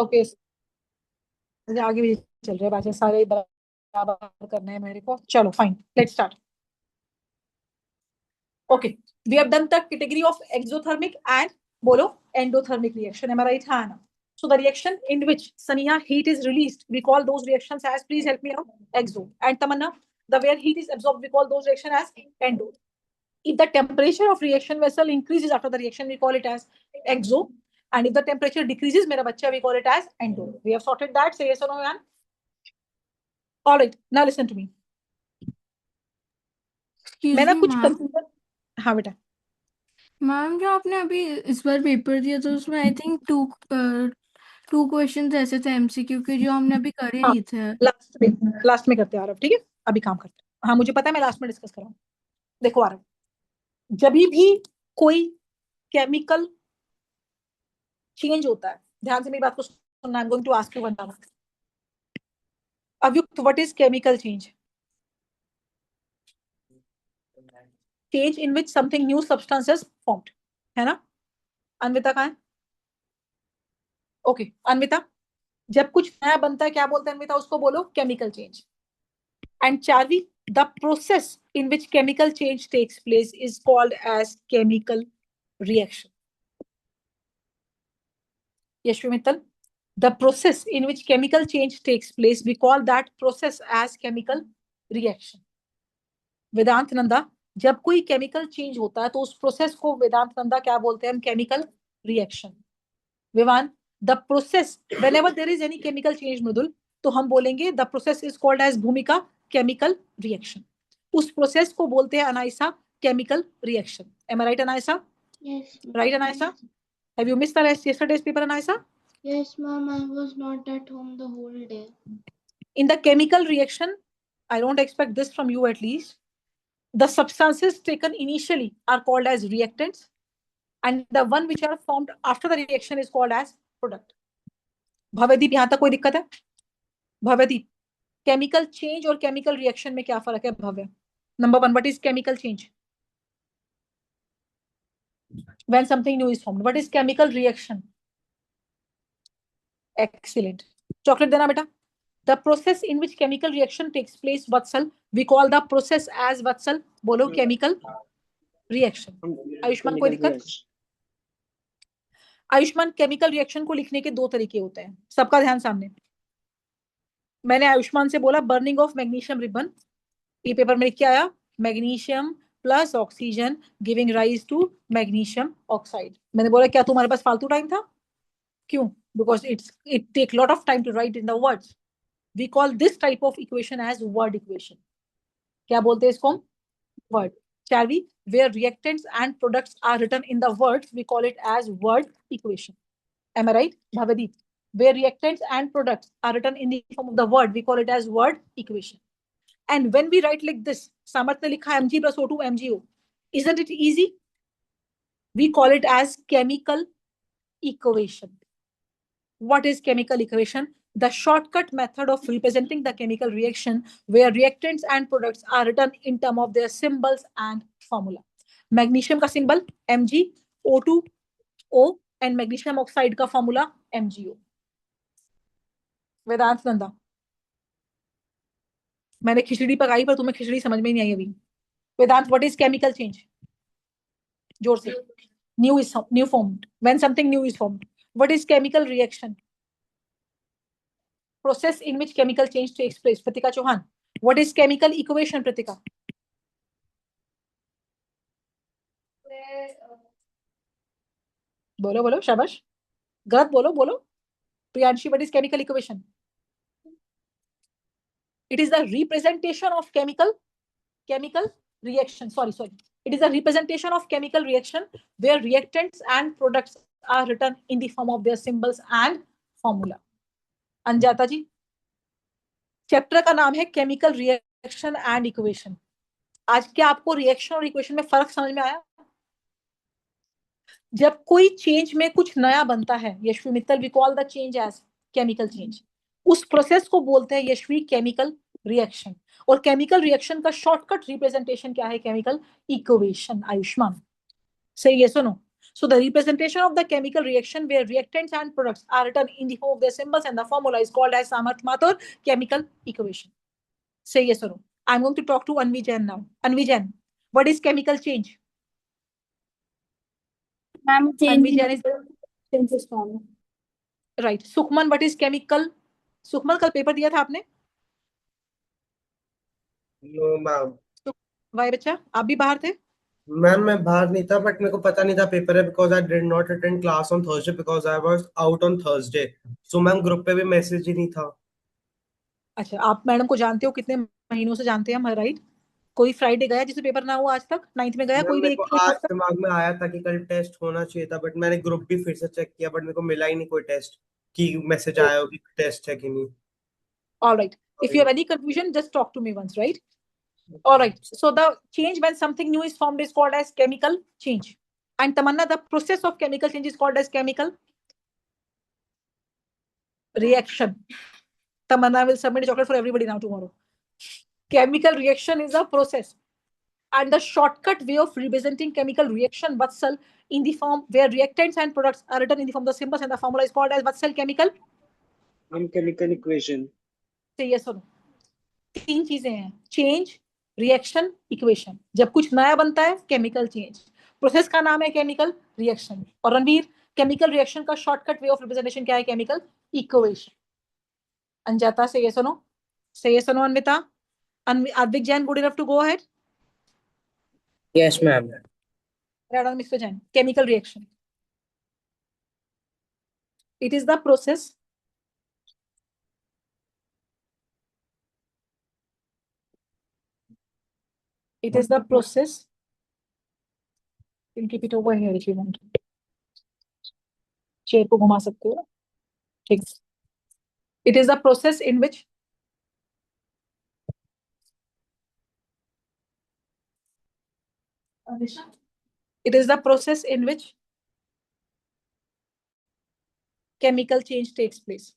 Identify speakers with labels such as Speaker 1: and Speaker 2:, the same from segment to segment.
Speaker 1: Okay, आगे भी चल रहे हैं बातें, सारे बराबर करने हैं मेरे को। चलो fine, let's start. Okay, we have done the category of exothermic and बोलो endothermic reaction. Am I right? हाँ ना। So the reaction in which Sania heat is released, we call those reactions as, please help me out, exo. And Tamanna, the where heat is absorbed, we call those reaction as endo. If the temperature of reaction vessel increases after the reaction, we call it as exo. And if the temperature decreases, मेरा बच्चा, we call it as endo. We have sorted that. Say yes or no, Yan? All right. Now listen to me. मैं ना कुछ confusion. हाँ बेटा।
Speaker 2: Ma'am जो आपने अभी इस बार पेपर दिया तो उसमें आई थिंक टू क्वेश्चंस ऐसे थे एमसीक्यू के जो हमने अभी करे
Speaker 1: हाँ,
Speaker 2: नहीं थे।
Speaker 1: लास्ट में करते हैं आरव, ठीक है? अभी काम करते हैं। हाँ मुझे पता है, मैं लास्ट में डिस्कस कराऊँ। देखो आरव, जब भी कोई केमिकल चेंज होता है, ध्यान से मेरी बात को सुनना। I am going to ask you one by one. Avyukt, what is chemical change? Change in which something new substance is formed, है ना? अन्विता कहाँ है? ओके अन्विता, जब कुछ नया बनता है क्या बोलते हैं अन्विता? उसको बोलो chemical change. And Charvi, the process in which chemical change takes place is called as chemical reaction. Yashvi Mittal, the process in which chemical change takes place, we call that process as chemical reaction. वेदांत नंदा, जब कोई chemical change होता है तो उस process को वेदांत नंदा क्या बोलते हैं हम? Chemical reaction. Vivaan, the process whenever there is any chemical change Mridul, तो हम बोलेंगे the process is called as Bhumika chemical reaction. उस प्रोसेस को बोलते हैं Anaysa chemical reaction. Am I right Anaysa?
Speaker 3: Yes.
Speaker 1: Right Anaysa? Have you missed the yesterday's paper Anaysa?
Speaker 3: Yes, ma'am. I was not at home the whole day.
Speaker 1: In the chemical reaction, I don't expect this from you at least, the substances taken initially are called as reactants, and the one which are formed after the reaction is called as product. Bhavdeep, यहां तक कोई दिक्कत है? Bhavdeep, chemical change और chemical reaction में क्या फर्क है Bhavya? Number one, what is chemical change? when something new is formed. What is chemical reaction? Excellent. Chocolate देना बेटा। The process in which chemical reaction takes place, Vatsal, we call the process as Vatsal, बोलो chemical reaction. Ayushman कोई दिक्कत? Ayushman, chemical reaction को लिखने के दो तरीके होते हैं, सबका ध्यान सामने। मैंने आयुष्मान से बोला बर्निंग ऑफ मैग्नीशियम रिबन, ये पेपर में लिख के आया, magnesium plus oxygen giving rise to magnesium oxide. मैंने बोला क्या तुम्हारे पास फालतू टाइम था? क्यों? Because it take lot of time to write in the words. We call this type of equation as word equation. क्या बोलते हैं इसको? word. Shall we? Where reactants and products are written in the words, we call it as word equation. Am I right, Bhavadeep? Where reactants and products are written in the form of the word, we call it as word equation. And when we write like this, Samarth ne likha Mg plus O2 MgO. Isn't it easy? We call it as chemical equation. What is chemical equation? The shortcut method of representing the chemical reaction where reactants and products are written in terms of their symbols and formula. Magnesium का symbol Mg, O2O, and magnesium oxide का formula MgO. वेदांत नंदा, मैंने खिचड़ी पकाई पर तुम्हें खिचड़ी समझ में नहीं आई अभी। वेदांत, व्हाट इज केमिकल चेंज? जोर से। New formed, when something new is formed. What is chemical reaction? process in which chemical change takes place. Pratika Chauhan, what is chemical equation? Pratika, बोलो बोलो, शाबाश। गलत बोलो बोलो। Priyanshi, what is chemical equation? It is the representation of chemical reaction. Sorry. It is a representation of chemical reaction where reactants and products are written in the form of their symbols and formula. Anjata ji, chapter का नाम है chemical reaction and equation. आज क्या आपको reaction और equation में फर्क समझ में आया? जब कोई चेंज में कुछ नया बनता है, Yashvi Mittal, we call the change as chemical change. उस प्रोसेस को बोलते हैं यशवी केमिकल रिएक्शन। और केमिकल रिएक्शन का शॉर्टकट रिप्रेजेंटेशन क्या है? Chemical equation. आयुष्मान, सही है? सुनो, So the representation of the chemical reaction where reactants and products are written in the form of their symbols and the formula is called as Samarth Mathur chemical equation. Say yes or no. I'm going to talk to Anvi Jain now. Anvi Jain, what is chemical change?
Speaker 4: Ma'am,
Speaker 1: Anvi Jain is
Speaker 4: changes form.
Speaker 1: right. Sukhman, what is chemical? Sukhman, कल paper दिया था आपने?
Speaker 5: No ma'am.
Speaker 1: Y बच्चा, आप भी बाहर थे?
Speaker 5: Ma'am मैं बाहर नहीं था, बट मेरे को पता नहीं था पेपर है, because I did not attend class on Thursday because I was out on Thursday. So ma'am group पे भी मैसेज ही नहीं था।
Speaker 1: अच्छा, आप मैडम को जानते हो, कितने महीनों से जानते हैं हम, राइट? कोई फ्राइडे गया जिसमें पेपर ना हुआ आज तक? 9th में गया
Speaker 5: मैम
Speaker 1: कोई भी
Speaker 5: मेरे को
Speaker 1: एक
Speaker 5: आज
Speaker 1: हफ्ता?
Speaker 5: दिमाग में आया था कि कल टेस्ट होना चाहिए था, बट मैंने ग्रुप भी फिर से चेक किया, बट मेरे को मिला ही नहीं कोई टेस्ट की मैसेज आया हो कि टेस्ट है कि नहीं।
Speaker 1: All right. If you have any confusion, just talk to me once, right? All right. So the change when something new is formed is called as chemical change. And Tamanna, the process of chemical change is called as chemical reaction. Tamanna will submit a chocolate for everybody now tomorrow. Chemical reaction is a process. And the shortcut way of representing chemical reaction, Vatsal, in the form where reactants and products are written in the form of the symbols and the formula is called as Vatsal chemical.
Speaker 6: Chemical equation.
Speaker 1: Say yes or no. तीन चीजें हैं, change, reaction, equation. जब कुछ नया बनता है, chemical change. Process का नाम है केमिकल रिएक्शन. और रणवीर, केमिकल रिएक्शन का शॉर्टकट वे ऑफ रिप्रेजेंटेशन क्या है? Chemical equation. अंजाता, से yes or no? Say yes or no, Anvita? Advik Jain, good enough to go ahead?
Speaker 6: Yes, ma'am.
Speaker 1: Right on, Mr. Jain. Chemical reaction. It is the process you can keep it over here if you want. Chair को घुमा सकते हो. ठीक. It is the process in which chemical change takes place.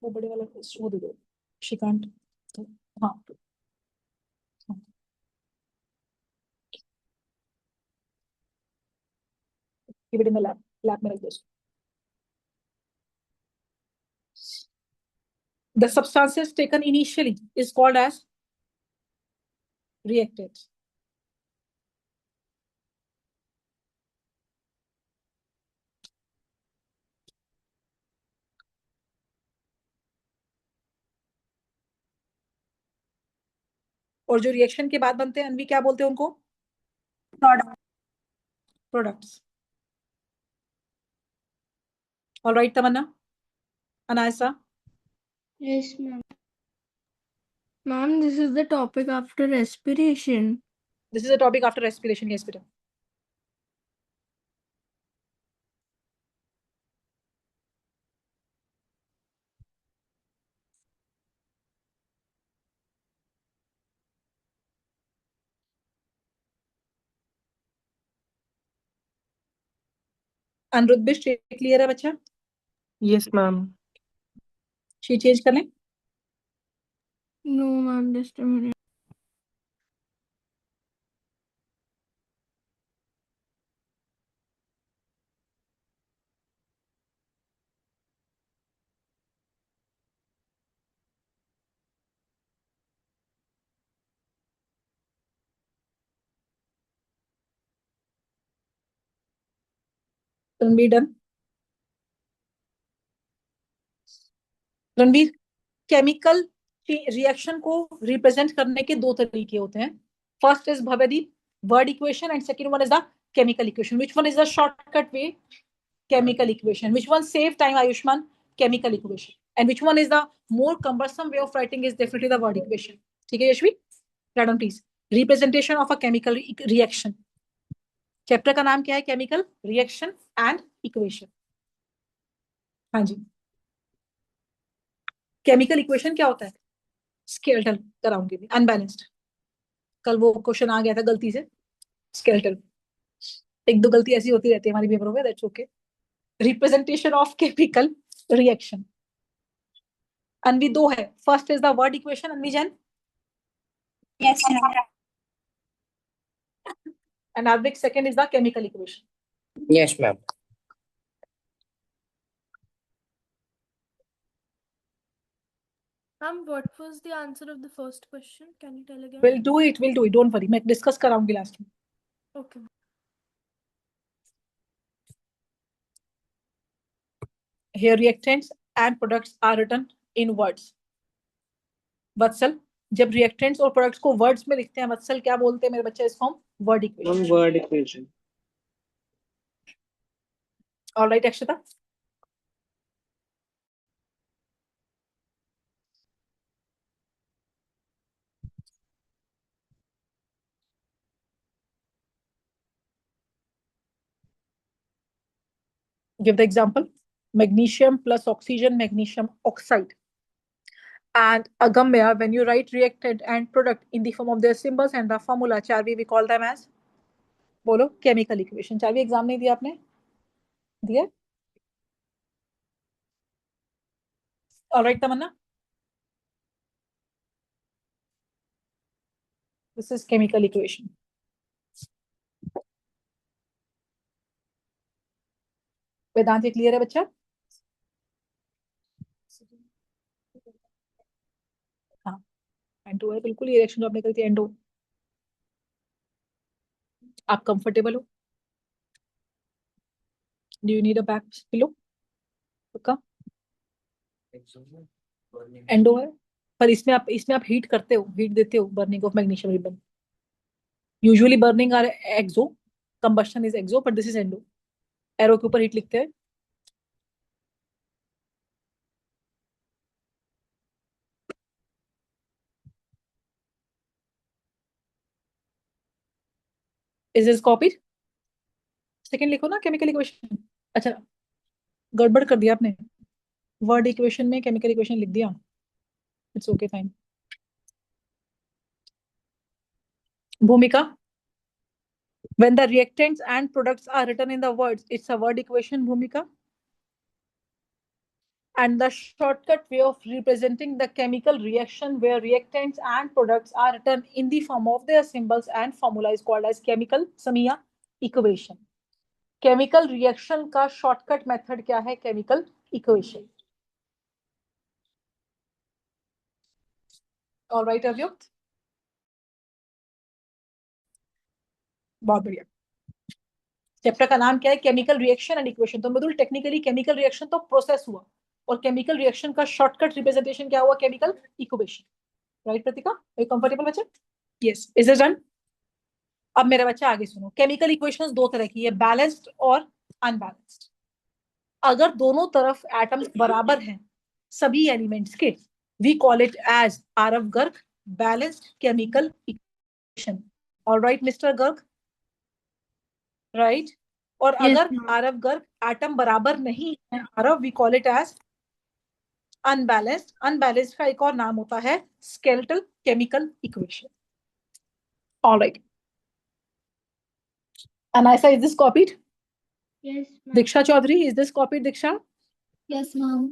Speaker 1: वो बड़े वाला वो दे दो. She can't. हाँ. Keep it in the lab. Lab में रख दो. The substances taken initially is called as reactants. और जो रिएक्शन के बाद बनते हैं, अनवी, क्या बोलते हैं उनको? Products. All right, Tamanna. Anayasa.
Speaker 3: Yes, ma'am.
Speaker 2: Ma'am, this is the topic after respiration.
Speaker 1: This is a topic after respiration. Yes, बेटा. अनिरुद्ध भी स्ट्रेट क्लियर है बच्चा?
Speaker 7: Yes, ma'am.
Speaker 1: शीट चेंज कर लें?
Speaker 2: No, ma'am, just a minute.
Speaker 1: Ranveer done? Ranveer, chemical reaction को represent करने के दो तरीके होते हैं. First is Bhavdeep word equation and second one is the chemical equation. Which one is the shortcut way? Chemical equation. Which one save time, Ayushman? Chemical equation. And which one is the more cumbersome way of writing? Is definitely the word equation. ठीक है Yashvi? Write down please. Representation of a chemical reaction. Chapter का नाम क्या है? Chemical reaction and equation. हाँ जी. Chemical equation क्या होता है? स्केलेटल कराऊंगी मैं. अनबैलेंस्ड. कल वो क्वेश्चन आ गया था गलती से. स्केलेटल. एक दो गलती ऐसी होती रहती है हमारी पेपरों में. That's okay. Representation of chemical reaction. Anvi दो है. First is the word equation. Anvi Jain?
Speaker 4: Yes, ma'am.
Speaker 1: and Arvik second is the chemical equation.
Speaker 6: Yes, ma'am.
Speaker 2: Ma'am, what was the answer of the first question? Can you tell again?
Speaker 1: We'll do it. Don't worry. मैं discuss कराऊंगी last में.
Speaker 2: Okay.
Speaker 1: Here reactants and products are written in words. वत्सल, जब reactants और products को words में लिखते हैं वत्सल क्या बोलते हैं मेरे बच्चे इस form? Word equation.
Speaker 6: Ma'am, word equation.
Speaker 1: All right, Akshita. Give the example. Magnesium plus oxygen, magnesium oxide. And Agamya, when you write reactant and product in the form of their symbols and the formula, Charvi, we call them as, बोलो, chemical equation. Charvi, exam नहीं दिया आपने? दिया? All right, Tamanna. This is chemical equation. वेदांत ये clear है बच्चा? हाँ, endo है बिल्कुल, ये रिएक्शन जो आपने करी थी एंडो. आप कंफर्टेबल हो? Do you need a back pillow? पक्का? एंडो है, पर इसमें आप हीट करते हो, हीट देते हो. Burning of magnesium ribbon. Usually burning are exo, combustion is exo, but this is endo. Arrow के ऊपर हीट लिखते हैं. Is this copied? सेकंड लिखो ना केमिकल इक्वेशन. अच्छा, गड़बड़ कर दिया आपने. वर्ड इक्वेशन में केमिकल इक्वेशन लिख दिया. It's okay, fine. भूमिका, when the reactants and products are written in the words, it's a word equation, Bhumika. And the shortcut way of representing the chemical reaction where reactants and products are written in the form of their symbols and formula is called as chemical Samia equation. Chemical reaction का shortcut method क्या है? Chemical equation. All right, Avyukt? बहुत बढ़िया. Chapter का नाम क्या है? Chemical reaction and equation. तो मधुल, टेक्निकली केमिकल रिएक्शन तो प्रोसेस हुआ और केमिकल रिएक्शन का शॉर्टकट रिप्रेजेंटेशन क्या हुआ? Chemical equation. Right Pratika? Are you comfortable बच्चा? यस. Is it done? अब मेरा बच्चा आगे सुनो. केमिकल इक्वेशंस दो तरह की है, बैलेंस्ड और अनबैलेंस्ड. अगर दोनों तरफ एटम्स बराबर हैं सभी एलिमेंट्स के, we call it as Aarav Garg balanced chemical equation. Alright mister Garg? Right. और
Speaker 2: Yes,
Speaker 1: अगर
Speaker 2: ma'am.
Speaker 1: आरव गर्ग एटम बराबर नहीं है Aarav, we call it as unbalanced. Unbalanced का एक और नाम होता है skeletal chemical equation. Alright. Anisa, is this copied?
Speaker 3: Yes, ma'am.
Speaker 1: Diksha Chaudhary, is this copied, Diksha?
Speaker 4: Yes, ma'am.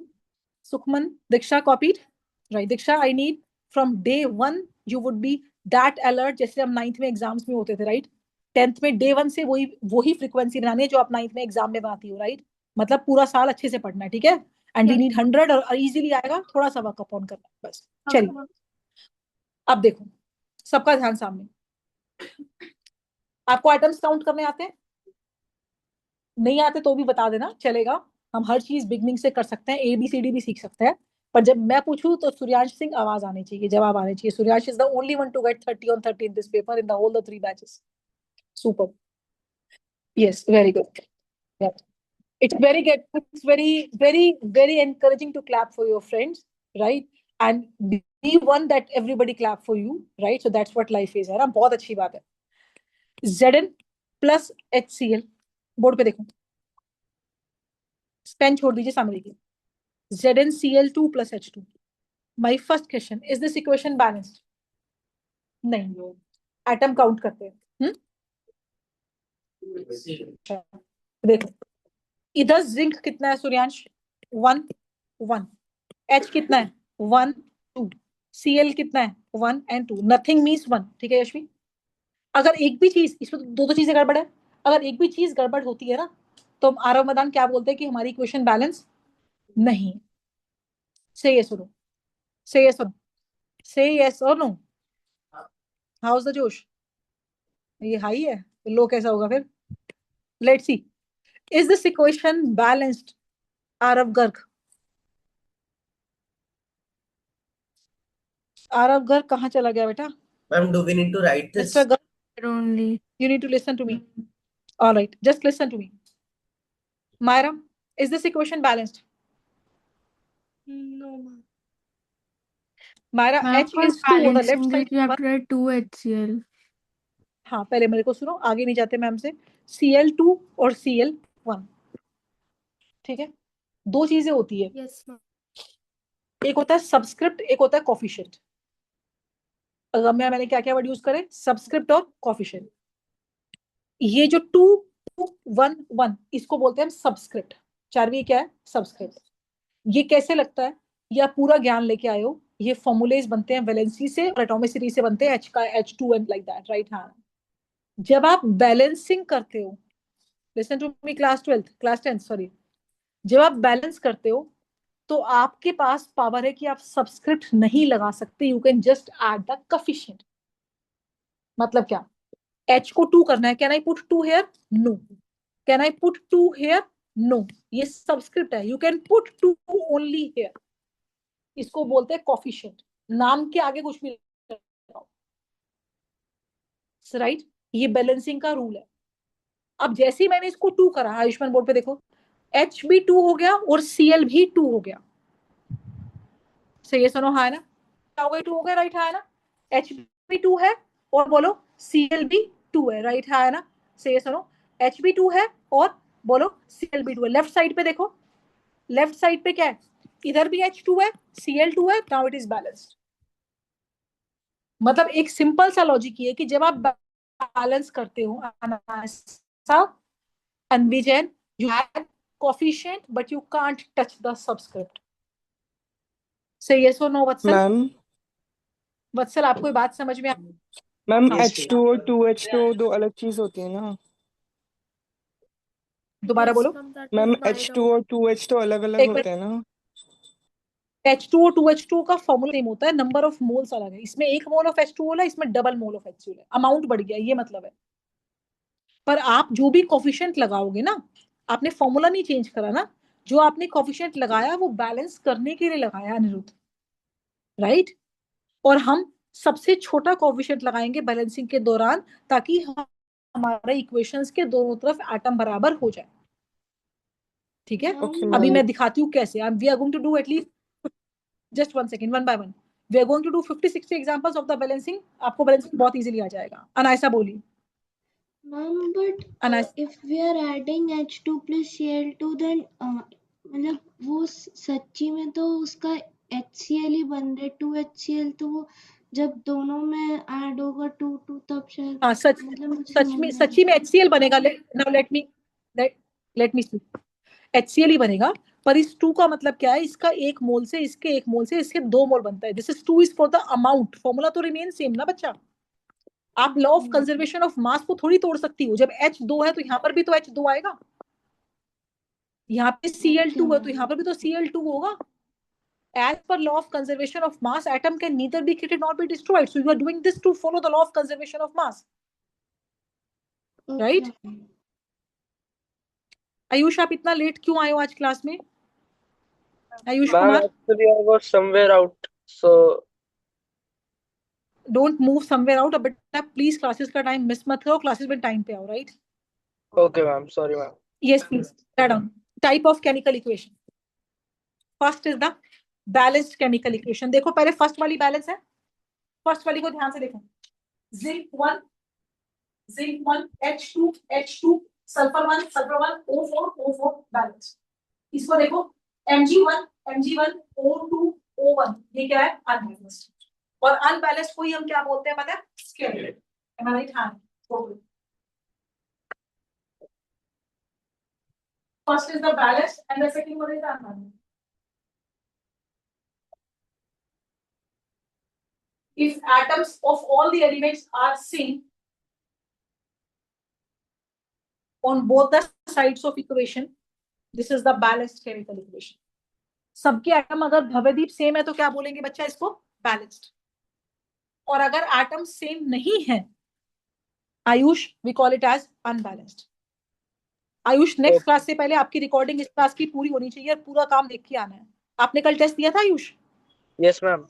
Speaker 1: Sukhman, Diksha copied? Right, Diksha, I need from day one you would be that alert जैसे हम 9th में exams में होते थे, right? 10th में day 1 से वही frequency बनानी है जो आप 9th में एग्जाम में बनाती हो, राइट? मतलब पूरा साल अच्छे से पढ़ना है, ठीक है? एंड वी नीड 100 और इजीली आएगा, थोड़ा सा वर्क अपॉन करना है बस. चलिए अब देखो, सबका ध्यान सामने. आपको आइटम्स काउंट करने आते हैं? नहीं आते तो भी बता देना, चलेगा. हम हर चीज बिगनिंग से कर सकते हैं, ABCD भी सीख सकते हैं. पर जब मैं पूछूं तो सूर्यांश सिंह आवाज आनी चाहिए, जवाब आने चाहिए. Suryansh is the only one to get 30 on 30 in this paper in the whole the 3 batches. Super. Yes, very good. Yeah. It's very good. It's very encouraging to clap for your friends, right? And be one that everybody clap for you, right? So that's what life is, है ना? बहुत अच्छी बात है. Zn plus HCl. Board पे देखो, pen छोड़ दीजिए, सामने देखिए. ZnCl2 plus H2. My first question, is this equation balanced? नहीं. एटम काउंट करते हैं. देखो, इधर जिंक कितना है सूर्यांश? 1 1. H कितना है? 1 2. Cl कितना है? 1 and 2. Nothing means 1. ठीक है यशवी? अगर एक भी चीज, इसमें दो चीजें गड़बड़ है, अगर एक भी चीज गड़बड़ होती है ना तो हम आरव मदान क्या बोलते हैं कि हमारी इक्वेशन बैलेंस नहीं है। से यस और नो, से यस और से यस और नो। हाउ इज द जोश? ये हाई है, लो कैसा होगा फिर? Let's see, is this equation balanced? Aarav Garg, Aarav Garg कहाँ चला गया बेटा?
Speaker 5: Ma'am, do we need to write this?
Speaker 1: Mister Garg,
Speaker 2: only.
Speaker 1: you need to listen to me. All right, just listen to me. Myra, is this equation balanced?
Speaker 3: No, ma'am.
Speaker 1: Myra,
Speaker 2: Ma'am,
Speaker 1: H
Speaker 2: for
Speaker 1: is 2 on the left
Speaker 2: balancing
Speaker 1: side.
Speaker 2: it, we have to write 2 HCl.
Speaker 1: हाँ, पहले मेरे को सुनो, आगे नहीं जाते ma'am से। Cl2 और Cl1, ठीक है? दो चीजें होती है,
Speaker 3: Yes, ma'am.
Speaker 1: एक होता है सबस्क्रिप्ट, एक होता है कोफिशिएंट। अगर मैंने क्या क्या वर्ड यूज करे? सबस्क्रिप्ट और कोफिशिएंट। ये जो 2 1 1 इसको बोलते हैं हम सबस्क्रिप्ट। चारवी क्या है? सबस्क्रिप्ट। ये कैसे लगता है? ये आप पूरा ज्ञान लेके आए हो। ये फॉर्मूलेज बनते हैं वैलेंसी से और एटॉमिसिटी से बनते हैं, H का H2 and like that, right? हाँ, जब आप बैलेंसिंग करते हो, listen to me class 12th, class 10th sorry, जब आप बैलेंस करते हो तो आपके पास पावर है कि आप सबस्क्रिप्ट नहीं लगा सकते, you can just add the coefficient. मतलब क्या? H को 2 करना है, can I put 2 here? No. Can I put 2 here? No. ये सबस्क्रिप्ट है, you can put 2 only here. इसको बोलते हैं कोफिशिएंट। नाम के आगे कुछ भी लगाओ, राइट? ये बैलेंसिंग का रूल है। अब जैसे ही मैंने इसको 2 करा, आयुष्मान बोर्ड पे देखो, H भी 2 हो गया और Cl भी 2 हो गया। सही है, सुनो, हाँ है ना? क्या हो गया? 2 हो गया, राइट? हाँ है ना? H भी 2 है और बोलो Cl भी 2 है, राइट? हाँ है ना? सही है, सुनो, H भी 2 है और बोलो Cl भी 2 है। लेफ्ट साइड पे देखो, लेफ्ट साइड पे क्या है? इधर भी H2 है, Cl2 है, नाउ इट इज बैलेंस्ड। मतलब एक सिंपल सा लॉजिक ये है कि जब आप बैलेंस करते हो envision you add coefficient but you can't touch the subscript. Say yes or no, Vatsal?
Speaker 7: Ma'am
Speaker 1: Vatsal, आपको ये बात समझ में
Speaker 7: मैम
Speaker 6: Yes,
Speaker 7: H2 और 2H2 दो अलग चीज होती है ना
Speaker 1: दोबारा
Speaker 3: Yes,
Speaker 1: बोलो।
Speaker 3: ma'am, that
Speaker 7: ma'am
Speaker 3: is
Speaker 7: H2
Speaker 3: Byron.
Speaker 7: और 2H2 अलग अलग
Speaker 1: एक
Speaker 7: होते हैं ना
Speaker 1: H2 और 2H2 का फॉर्मूला सेम होता है, नंबर ऑफ मोल्स अलग है। इसमें 1 मोल ऑफ H2 है, इसमें डबल मोल ऑफ H2 है, अमाउंट बढ़ गया, ये मतलब है। पर आप जो भी कोफिशिएंट लगाओगे ना, आपने फॉर्मूला नहीं चेंज करा ना, जो आपने कोफिशिएंट लगाया वो बैलेंस करने के लिए लगाया, अनिरुद्ध, राइट? और हम सबसे छोटा कोफिशिएंट लगाएंगे बैलेंसिंग के दौरान, ताकि हमारा इक्वेशंस के दोनों तरफ एटम बराबर हो जाए, ठीक है?
Speaker 7: ओके
Speaker 1: अभी
Speaker 7: मैम
Speaker 1: मैं दिखाती हूँ कैसे। We are going to do at least just 1 second, one by one we are going to do 50-60 examples of the balancing. आपको बैलेंसिंग बहुत इजीली आ जाएगा। अनायसा बोली,
Speaker 3: Ma'am, but
Speaker 1: Anaysa.
Speaker 3: if we are adding H2 plus Cl2, then मतलब वो सच्ची में तो उसका HCl ही बन रहा है, 2HCl, तो वो जब दोनों में ऐड होगा 2 तब शायद,
Speaker 1: हाँ,
Speaker 3: मतलब मुझे
Speaker 1: सच
Speaker 3: समझ
Speaker 1: में,
Speaker 3: में
Speaker 1: सच्ची में HCl बनेगा। Now let me speak. HCl ही बनेगा, पर इस 2 का मतलब क्या है? इसका 1 मोल से इसके 1 मोल से इसके 2 मोल बनता है। This is 2 is for the amount, formula तो रिमेन सेम ना बच्चा। आप law of conservation of mass को थोड़ी तोड़ सकती हो। जब H 2 है तो यहाँ पर भी तो H 2 आएगा, यहाँ पे Cl2 है तो यहाँ पर भी तो Cl2 होगा। As per law of conservation of mass, atom can neither be created nor be destroyed. So you are doing this to follow the law of conservation of mass, right? Ayush, आप इतना late क्यों आए हो आज class में? Ayush
Speaker 6: Ma'am,
Speaker 1: Kumar,
Speaker 6: actually I was somewhere out, so
Speaker 1: don't move somewhere out. बेटा please classes का time miss मत करो, क्लासेस में टाइम पे आओ, right?
Speaker 6: okay, ma'am. Sorry, ma'am.
Speaker 1: Yes please, write down. Type of chemical equation, first is the balanced chemical equation. देखो पहले first वाली बैलेंस है, फर्स्ट वाली को ध्यान से देखो। Zinc 1 H2 sulphur 1 O4 balance. इसको देखो Mg1 O2 O1, ये क्या है? अनबैलेंस्ड। और अनबैलेंस्ड को ही हम क्या बोलते हैं पता है? स्केलेट। am I right? हाँ, first is the balanced and the second one is the unbalanced. If atoms of all the elements are same, on both the sides of equation, this is the balanced chemical equation. सबके atom अगर भव्यदीप same है तो क्या बोलेंगे बच्चा इसको? Balanced. और अगर एटम सेम नहीं है Ayush, we call it as unbalanced. Ayush, next class से पहले आपकी रिकॉर्डिंग इस क्लास की पूरी होनी चाहिए और पूरा काम देख के आना है. आपने कल टेस्ट दिया था आयुष?
Speaker 6: Yes ma'am.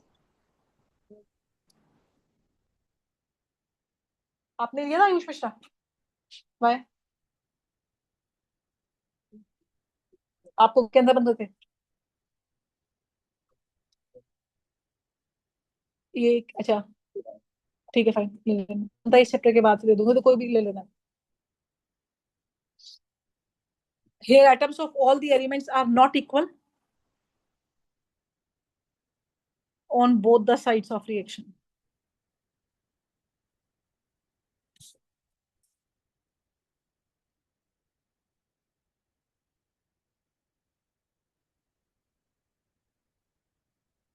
Speaker 1: आपने दिया था आयुष मिश्रा? वाई? आपको के अंदर बंद करके ये अच्छा ठीक है फाइन, ले लेना. इस चैप्टर के बाद से दे दूंगा तो कोई भी ले लेना. Here atoms of all the elements are not equal on both the sides of reaction.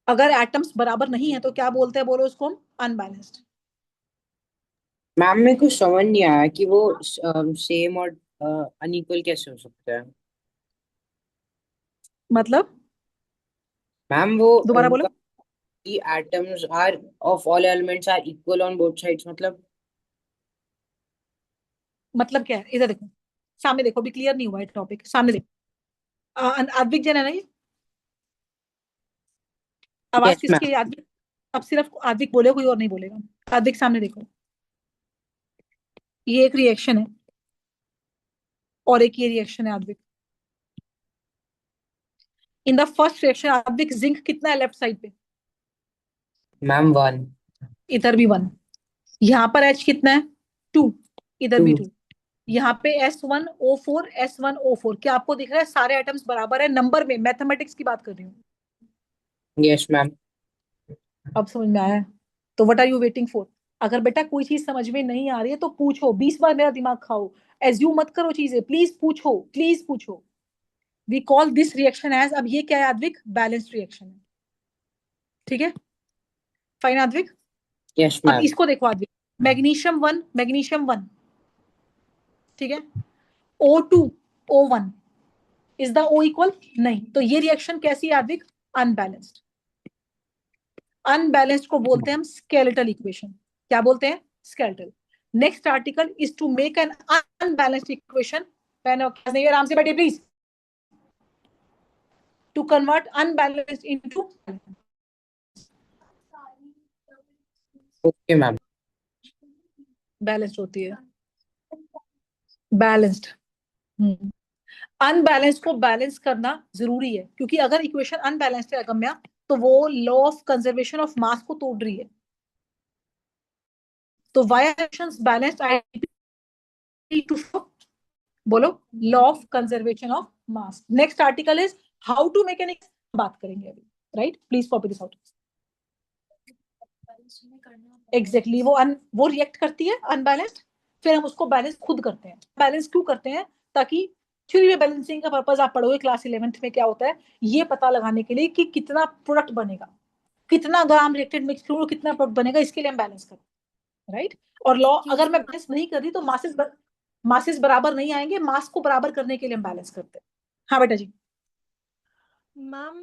Speaker 1: अगर एटम्स बराबर नहीं है तो क्या बोलते हैं? बोलो उसको हम अनबैलेंस्ड.
Speaker 8: मैम मेरे को समझ नहीं आया कि वो सेम और अनइक्वल कैसे हो सकता है.
Speaker 1: मतलब
Speaker 8: मैम वो
Speaker 1: दोबारा बोलो.
Speaker 8: the atoms are of all elements are equal on both sides,
Speaker 1: मतलब क्या है? इधर देखो, सामने देखो, भी क्लियर नहीं हुआ है टॉपिक. सामने देखो. आद्विक जन है ना ये? आवाज
Speaker 8: Yes,
Speaker 1: किसकी है? आद्विक. अब सिर्फ आद्विक बोले, कोई और नहीं बोलेगा. आद्विक सामने देखो, ये एक रिएक्शन है और एक ये रिएक्शन है Advik. In the first reaction Advik zinc कितना है लेफ्ट साइड पे?
Speaker 8: मैम 1.
Speaker 1: इधर भी 1. यहाँ पर H कितना है? 2. इधर भी
Speaker 8: 2.
Speaker 1: 2. यहाँ पे S1O4 S1O4. क्या आपको दिख रहा है सारे एटम्स बराबर है नंबर में? मैथमेटिक्स की बात कर रही हूँ.
Speaker 8: Yes ma'am.
Speaker 1: अब समझ में आया है? तो what are you waiting for? अगर बेटा कोई चीज समझ में नहीं आ रही है तो पूछो. 20 बार मेरा दिमाग खाओ. एज्यूम मत करो चीजें. प्लीज पूछो, प्लीज पूछो. We call this reaction as, अब ये क्या है आद्विक? बैलेंस्ड रिएक्शन है. ठीक है फाइन आद्विक.
Speaker 8: यस
Speaker 1: अब
Speaker 8: मैम.
Speaker 1: इसको देखो आद्विक. Magnesium 1 magnesium 1. ठीक है. O2 O1. Is the O equal? नहीं. तो ये रिएक्शन कैसी है आद्विक? अनबैलेंस्ड. अनबैलेंस्ड को बोलते हैं हम स्केलेटल इक्वेशन. क्या बोलते हैं? Skeletal. Next article is to make an unbalanced equation. नहीं, आराम से बैठिए please. To convert unbalanced into
Speaker 8: okay ma'am.
Speaker 1: Balanced होती है. बैलेंस्ड. अनबैलेंस्ड को बैलेंस करना जरूरी है क्योंकि अगर इक्वेशन अनबैलेंस्ड है अगम्या तो वो law of conservation of mass को तोड़ रही है. तो why equations balanced I to बोलो law of conservation of mass. Next article is how to make an, बात करेंगे अभी. Right, please copy this out. Exactly वो रिएक्ट करती है अनबैलेंस्ड, फिर हम उसको बैलेंस खुद करते हैं. बैलेंस क्यों करते हैं? ताकि थ्योरी में बैलेंसिंग का पर्पस आप पढ़ोगे क्लास 11th में क्या होता है, ये पता लगाने के लिए कि कितना प्रोडक्ट बनेगा, कितना ग्राम रिएक्टेड मिक्स करूँ, कितना प्रोडक्ट बनेगा, इसके लिए हम बैलेंस करते हैं. राइट. और लॉ अगर मैं बैलेंस नहीं कर रही तो मासेस बराबर नहीं आएंगे. मास को बराबर करने के लिए हम बैलेंस करते हैं. हाँ बेटा जी.
Speaker 2: मैम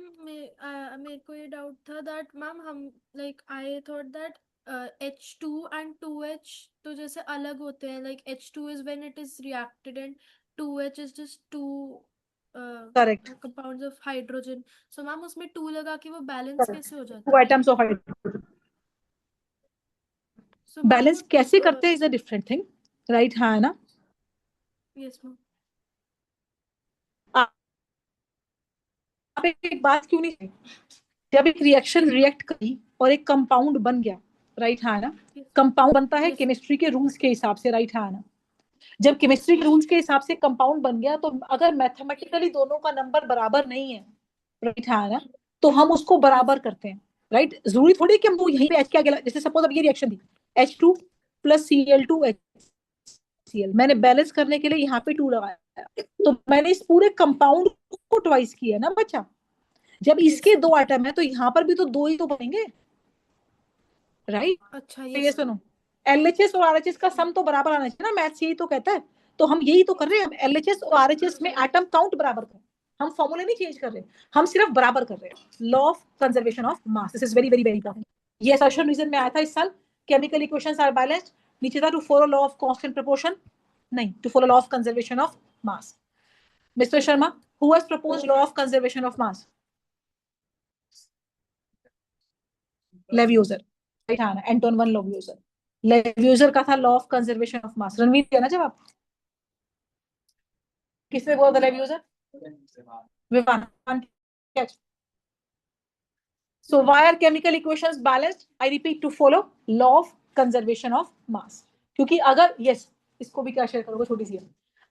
Speaker 2: मेरे को ये डाउट था दैट मैम हम like I thought that H2 and 2H तो जैसे अलग होते हैं. Like H2 is when it is reacted and 2H is just two
Speaker 1: correct.
Speaker 2: compounds of hydrogen. So ma'am उसमें 2 लगा के वो बैलेंस कैसे हो जाता
Speaker 1: टू
Speaker 2: है?
Speaker 1: Items of hydrogen.
Speaker 2: So ma'am
Speaker 1: balance
Speaker 2: वो
Speaker 1: कैसे करते हैं is a different thing. Right. हाँ है ना.
Speaker 2: Yes ma'am.
Speaker 1: आप एक बात क्यों नहीं, जब एक रिएक्शन रिएक्ट करी और एक कंपाउंड बन गया. राइट. हाँ ना. कंपाउंड बनता है केमिस्ट्री के रूल्स के हिसाब से. राइट. हाँ ना. जब केमिस्ट्री के रूल्स के हिसाब से कंपाउंड बन गया तो अगर मैथमेटिकली दोनों का नंबर बराबर नहीं है. राइट. हाँ ना. तो हम उसको बराबर करते हैं. राइट. जरूरी थोड़ी कि हम वो यहीं पे H क्या गया. जैसे सपोज अब ये रिएक्शन थी H2 + Cl2 HCl. मैंने बैलेंस करने के लिए यहाँ पे 2 लगाया तो मैंने इस पूरे कंपाउंड को ट्वाइस किया ना बच्चा. जब इसके 2 आइटम है तो यहाँ पर भी तो 2 ही तो बनेंगे. राइट.
Speaker 2: अच्छा
Speaker 1: ये सुनो, LHS और RHS का सम तो बराबर आना चाहिए ना. मैथ्स यही तो कहता है. तो हम यही तो कर रहे हैं, हम LHS और RHS में एटम काउंट बराबर कर, हम फॉर्मूले नहीं चेंज कर रहे, हम सिर्फ बराबर कर रहे हैं। Law of conservation of mass, this is very very very important. ये असर्शन रीजन में आया था इस साल, केमिकल इक्वेशंस आर बैलेंस्ड, नीचे था to follow law of constant proportion, नहीं, to follow law of conservation of mass. Mister Sharma, who has proposed law of conservation of mass? Lavoisier, right आना, एंटोन वन लेवियोजर। लेवियोजर का था law of conservation of mass. Ranveer दिया ना जवाब, किसने बोला था लेवियोजर? Vivaan. So why are chemical equations balanced? I repeat, to follow law of conservation of mass. क्योंकि अगर yes, इसको भी क्या शेयर करोगे छोटी सी,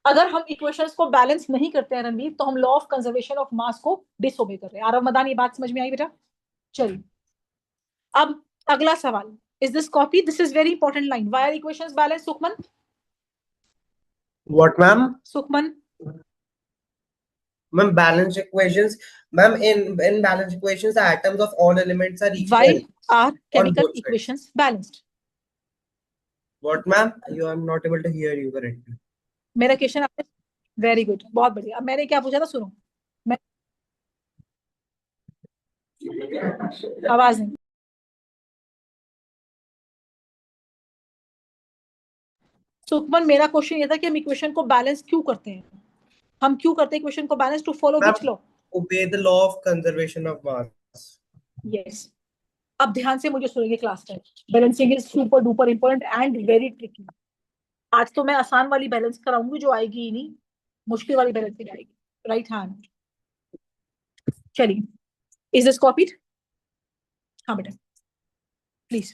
Speaker 1: अगर हम इक्वेशंस को बैलेंस नहीं करते हैं रणवीर, तो हम law of conservation of mass को डिसओबे कर रहे हैं। आरव मदान, ये बात समझ में आई बेटा? चलिए अब अगला सवाल, is this copy? This is very important line. Why are equations balance? Sukhman,
Speaker 5: What, ma'am?
Speaker 1: Sukhman,
Speaker 5: Ma'am, balanced equations. Ma'am, in balanced equations, the atoms of all elements are equal.
Speaker 1: why are chemical
Speaker 5: both sides.
Speaker 1: equations balanced?
Speaker 5: What, ma'am? I'm not able to hear you correctly.
Speaker 1: मेरा question आपने, very good, बहुत बढ़िया। अब मैंने क्या पूछा था सुनो, मैं आवाज नहीं, सुखमन मेरा क्वेश्चन ये था कि हम इक्वेशन को बैलेंस क्यों करते हैं, हम क्यों करते हैं इक्वेशन को balance? To follow
Speaker 5: Ma'am,
Speaker 1: which law?
Speaker 5: obey the law of conservation of mass.
Speaker 1: Yes. अब ध्यान से मुझे सुनिए क्लास में, balancing is super duper important and very tricky. आज तो मैं आसान वाली बैलेंस कराऊंगी, जो आएगी ही नहीं, मुश्किल वाली बैलेंसिंग आएगी। राइट हैंड, चलिए, इज दिस कॉपीड? हाँ बेटा, please.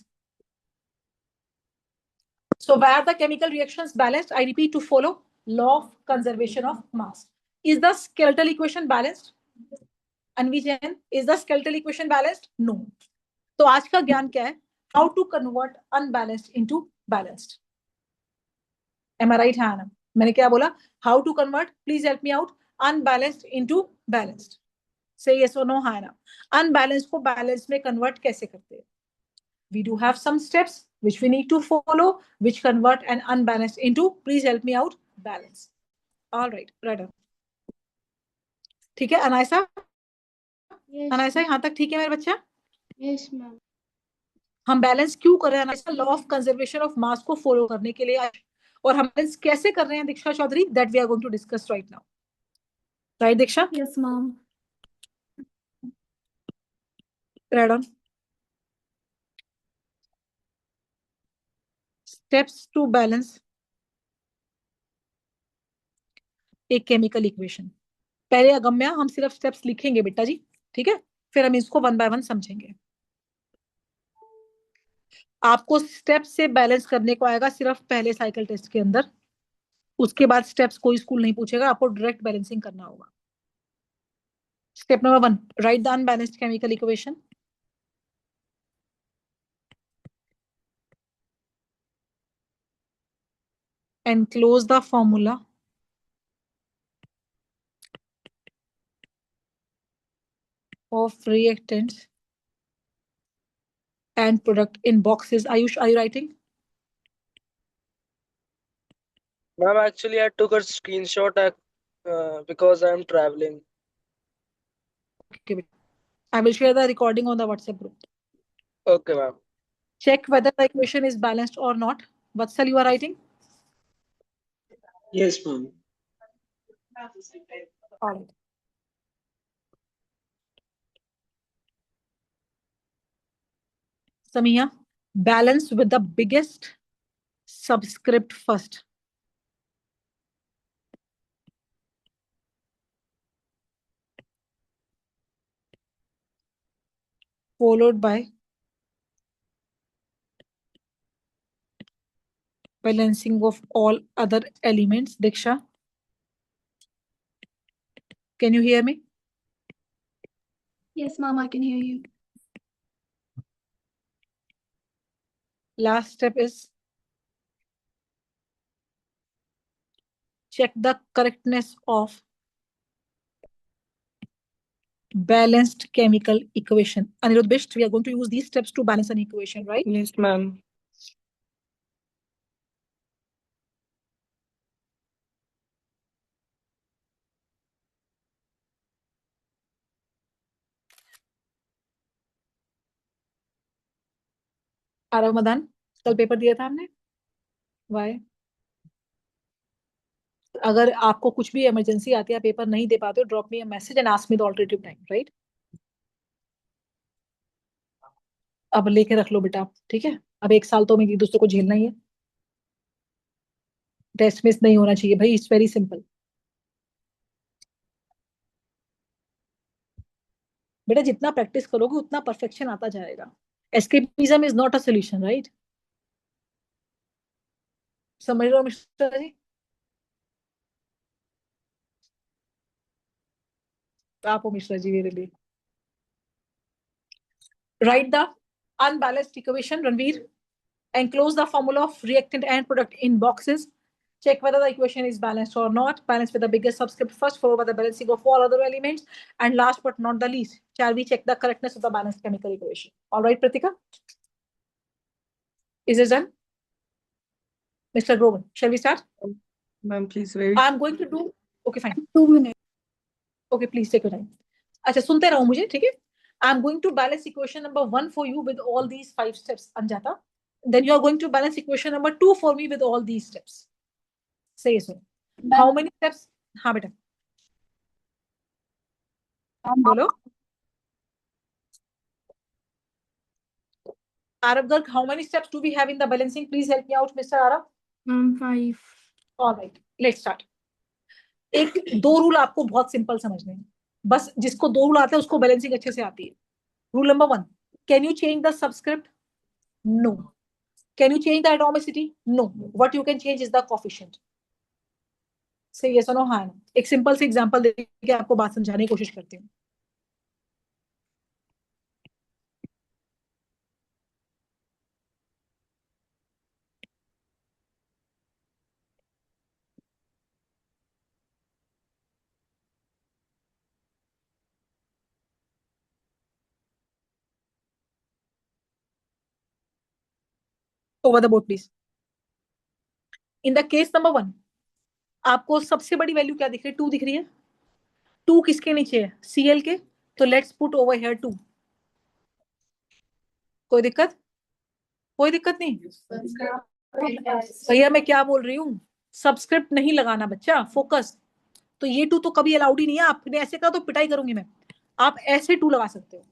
Speaker 1: So why are the chemical reactions balanced? I repeat, to follow law of conservation of mass. Is the skeletal equation balanced? Anvi Jain, is the skeletal equation balanced? No. तो आज का ज्ञान क्या है? How to convert unbalanced into balanced. Am I right, Hannah? मैंने क्या बोला? How to convert? Please help me out. Unbalanced into balanced. Say yes or no, Hannah. Unbalanced को balanced में convert कैसे करते हैं? We do have some steps which we need to follow, which convert an unbalanced into, please help me out, balance. All right, right. ठीक है Anaysa?
Speaker 3: Yes,
Speaker 1: Anaysa यहाँ तक ठीक है मेरे बच्चा?
Speaker 3: yes, ma'am.
Speaker 1: हम बैलेंस क्यों कर रहे हैं Anaysa? Law of conservation of mass को फॉलो करने के लिए। और हम बैलेंस कैसे कर रहे हैं Diksha Chaudhary? That we are going to discuss right now. Right Diksha?
Speaker 2: Yes, ma'am.
Speaker 1: Right on. Steps to balance एक केमिकल इक्वेशन। पहले अगम्या हम सिर्फ स्टेप्स लिखेंगे बेटा जी, ठीक है? फिर हम इसको वन बाय वन समझेंगे। आपको स्टेप से बैलेंस करने को आएगा सिर्फ पहले साइकिल टेस्ट के अंदर, उसके बाद स्टेप्स कोई स्कूल नहीं पूछेगा, आपको डायरेक्ट बैलेंसिंग करना होगा। Step number 1, write the unbalanced chemical equation. Enclose the formula of reactants and product in boxes. Ayush, are you writing?
Speaker 6: Ma'am, actually, I took a screenshot because I'm traveling.
Speaker 1: Okay. I will share the recording on the WhatsApp group.
Speaker 6: Okay, ma'am.
Speaker 1: Check whether the equation is balanced or not. Vatsal, you are writing?
Speaker 9: Yes, ma'am.
Speaker 1: All right. Samia, balance with the biggest subscript first. Followed by balancing of all other elements. Diksha, can you hear me?
Speaker 2: Yes, ma'am, I can hear you.
Speaker 1: Last step is check the correctness of balanced chemical equation. Anirudh Bisht, we are going to use these steps to balance an equation, right?
Speaker 7: Yes, ma'am.
Speaker 1: Aarav Madan, कल paper दिया था हमने, Y? अगर आपको कुछ भी emergency आती है, पेपर नहीं दे पाते हो, drop me a message and ask me the alternative time, right? अब लेके रख लो बेटा आप, ठीक है? अब 1 साल तो मेरी दूसरे को झेलना ही है। टेस्ट मिस नहीं होना चाहिए भाई, इट्स वेरी सिंपल। बेटा जितना प्रैक्टिस करोगे उतना परफेक्शन आता जाएगा। Escapism is not a solution, right? समझ रहे हो मिस्टर जी? आप हो मिश्रा जी मेरे लिए। Write the unbalanced equation, Ranveer. Enclose the formula of reactant and product in boxes. Check whether the equation is balanced or not. Balance with the biggest subscript first, followed by the balancing of all other elements. And last but not the least, shall we check the correctness of the balanced chemical equation? All right, Pratika? Is it done? Mr. Grovan, shall we start?
Speaker 7: Ma'am, please wait.
Speaker 1: I'm going to do. Okay, fine.
Speaker 4: 2 minutes.
Speaker 1: Okay, please take your time. अच्छा सुनते रहो मुझे, ठीक है? I'm going to balance equation number 1 for you with all these 5 steps, Anjata. Then you are going to balance equation number 2 for me with all these steps. Say so. How many steps? हाँ बेटा बोलो। Arav Garg, how many steps do we have in the balancing? Please help me out, Mr. Arav.
Speaker 2: 5.
Speaker 1: All right, let's start. एक 2 rule आपको बहुत simple समझने हैं, बस जिसको 2 रूल आते हैं उसको बैलेंसिंग अच्छे से आती है। Rule number 1, can you change the subscript? No. Can you change the atomicity? No. What you can change is the coefficient. Say yes और नो? हाँ। एक सिंपल सी एग्जांपल देके आपको बात समझाने की कोशिश करती हूँ। Over the board please. In the case number 1, आपको सबसे बड़ी वैल्यू क्या दिख रही है? 2 दिख रही है। 2 किसके नीचे है? Cl के। तो लेट्स पुट ओवर हियर 2। कोई दिक्कत? कोई दिक्कत नहीं भैया, मैं क्या बोल रही हूँ? सबस्क्रिप्ट नहीं लगाना बच्चा, फोकस। तो ये 2 तो कभी अलाउड ही नहीं है। आपने ऐसे कहा तो पिटाई करूंगी मैं। आप ऐसे 2 लगा सकते हो,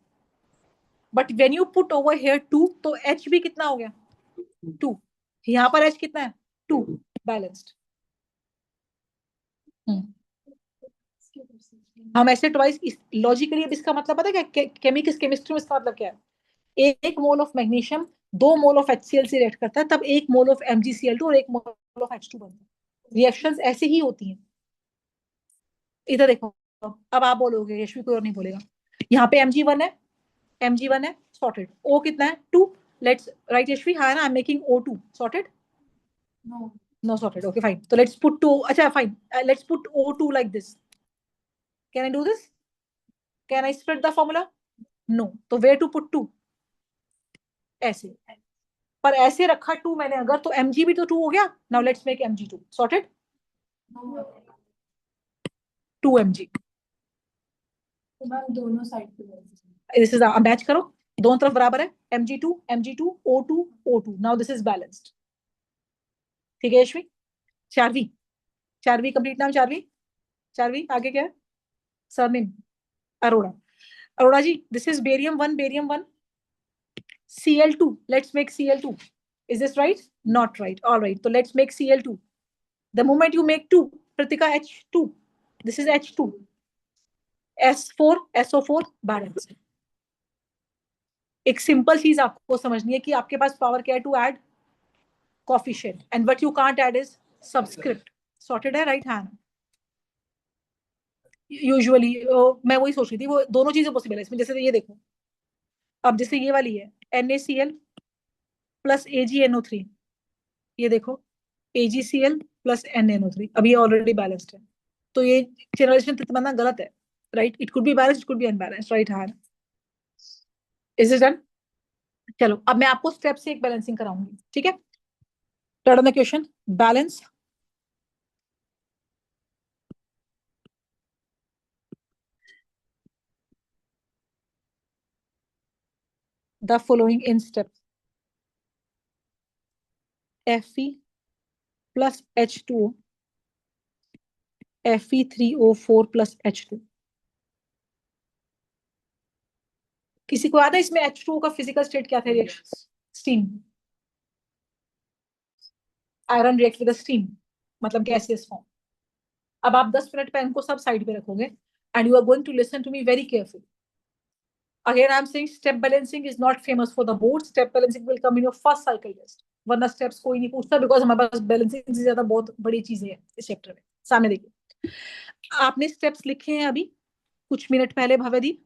Speaker 1: but when you put over here 2 तो H भी कितना हो गया? 2। यहाँ पर H कितना है? 2। बैलेंस्ड। हम ऐसे ट्वाइस लॉजिकली। अब इसका मतलब पता है क्या? केमिस्ट्री में इसका मतलब क्या है? 1 mole of magnesium 2 mole of HCl से रिएक्ट करता है, तब 1 मोल ऑफ MgCl2 और 1 मोल ऑफ H2 बनता है। रिएक्शंस ऐसे ही होती हैं। इधर देखो, अब आप बोलोगे, यशवी कोई और नहीं बोलेगा। यहाँ पे Mg1 है, Mg1 है, सॉर्टेड। O कितना है? 2। लेट्स राइट यशवी, हाँ ना, I am making O2 sorted. No sorted, okay fine. तो लेट्स पुट 2, अच्छा fine, let's put O2 like this. Can I do this? Can I split the formula? No. तो where to put 2? ऐसे। पर ऐसे रखा 2 मैंने अगर, तो Mg भी तो 2 हो गया। Now let's make Mg2 sorted. 2 Mg।
Speaker 4: दोनों साइड पे
Speaker 1: दिस इज, मैच करो, दोनों तरफ बराबर है। Mg2 Mg2 O2 O2। Now this is balanced. ठीक है यशवी? चारवी, चारवी कंप्लीट नाम चारवी। चारवी आगे क्या है? Surname Arora. Arora ji, this is barium 1, barium 1, Cl2। Let's make Cl2। Is this right? Not right. All right. So let's make Cl2. The moment you make 2, Pratika, H2. This is H2. S4, SO4, balance. एक simple चीज आपको समझनी है कि आपके पास power क्या है? To add coefficient, and what you can't add is subscript. Sorted है, राइट हैंड? यूजुअली मैं वही सोच रही थी, वो दोनों चीजें पॉसिबल है इसमें। जैसे ये देखो, अब जैसे ये वाली है NaCl प्लस AgNO3, ये देखो AgCl प्लस NaNO3। अब ये ऑलरेडी बैलेंस्ड है, तो ये जनरेशन बनना गलत है, right? It could be balanced, it could be unbalanced, right hand? Is it done? चलो अब मैं आपको स्टेप से एक बैलेंसिंग कराऊंगी, ठीक है? Third the question, balance the following in steps. Fe plus H2O, Fe3O4 plus H2। किसी को याद है इसमें H2O का फिजिकल स्टेट क्या था? Reaction steam. Iron react with steam, मतलब गैसियस फॉर्म। अब आप 10 मिनट पेन को सब साइड पे रखोगे and you are going to listen to me very carefully. Again, I'm saying step balancing is not famous for the board. Step balancing will come in your first cycle test. वरना steps कोई नहीं पूछता, because हमारे पास balancing से ज्यादा बहुत बड़ी चीजें हैं इस चैप्टर में। सामने देखिए, आपने स्टेप्स लिखे हैं अभी कुछ मिनट पहले भव्यदीप,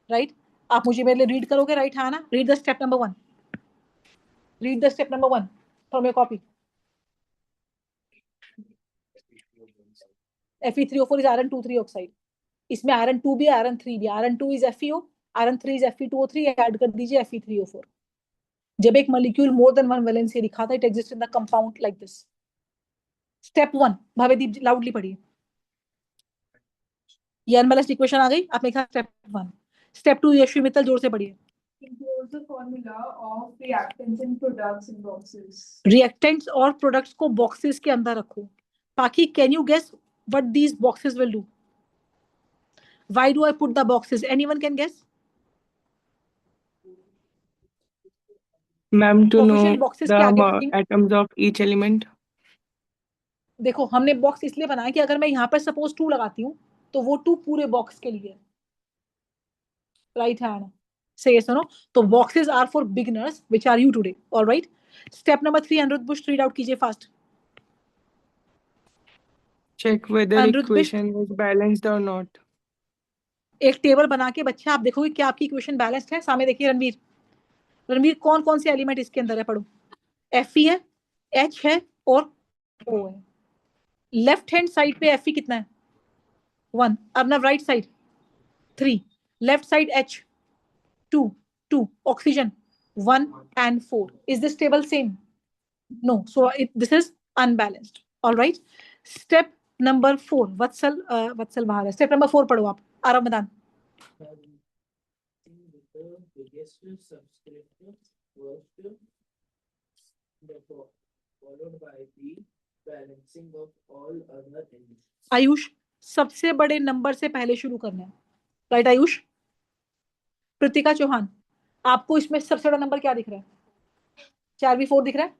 Speaker 1: राइट? आप मुझे मेरे लिए रीड करोगे, राइट? हाँ ना? Read the step number 1, read the step number 1 from your copy. Fe3O4 is iron 2,3 oxide। इसमें आयरन 2 भी, आयरन 3 भी। Iron 2 is FeO, iron 3 is Fe2O3, add कर दीजिए Fe3O4। जब एक मॉलिक्यूल मोर देन 1 वैलेंसी दिखाता है, it exist in the compound like this. Step 1 Bhavedeep loudly पढ़िए। ये अनबैलेंस्ड इक्वेशन आ गई, आपने कहा स्टेप 1। स्टेप 2 यशवी मित्तल जोर से पढ़िए।
Speaker 7: Enclose the formula of reactants and products in boxes.
Speaker 1: Reactants और प्रोडक्ट्स को बॉक्सेस के अंदर रखो। बाकी can you guess what these boxes will do? Why do I put the boxes? Anyone can guess?
Speaker 7: Ma'am, to know
Speaker 1: coefficient boxes
Speaker 7: the
Speaker 1: के आगे
Speaker 7: atoms of each element.
Speaker 1: देखो, हमने बॉक्स इसलिए बनाया कि अगर मैं यहाँ पर सपोज 2 लगाती हूँ तो वो 2 पूरे बॉक्स के लिए, राइट हैंड से ये सुनो। तो boxes are for beginners which are you today, alright? Step number 3 Anirudh Bush, read out कीजिए fast.
Speaker 7: Check whether
Speaker 1: Anirudh Bush,
Speaker 7: equation is balanced or not.
Speaker 1: एक टेबल बना के बच्चे आप देखोगे क्या आपकी इक्वेशन बैलेंस्ड है। सामने देखिए रणवीर, रणवीर कौन कौन से एलिमेंट इसके अंदर है? पढ़ो। Fe है, H है और O है। लेफ्ट हैंड साइड पे Fe कितना है? 1। अब ना right side 3, left side H 2, oxygen 1 and 4। Is this table same? No, so this is unbalanced, all right? Step number 4, वत्सल बाहर है। स्टेप नंबर 4 पढ़ो आप, आरव मदान। आयुष, सबसे बड़े नंबर से पहले शुरू करना है, राइट आयुष? कृतिका चौहान, आपको इसमें सबसे बड़ा नंबर क्या दिख रहा है? 4v4 दिख रहा है?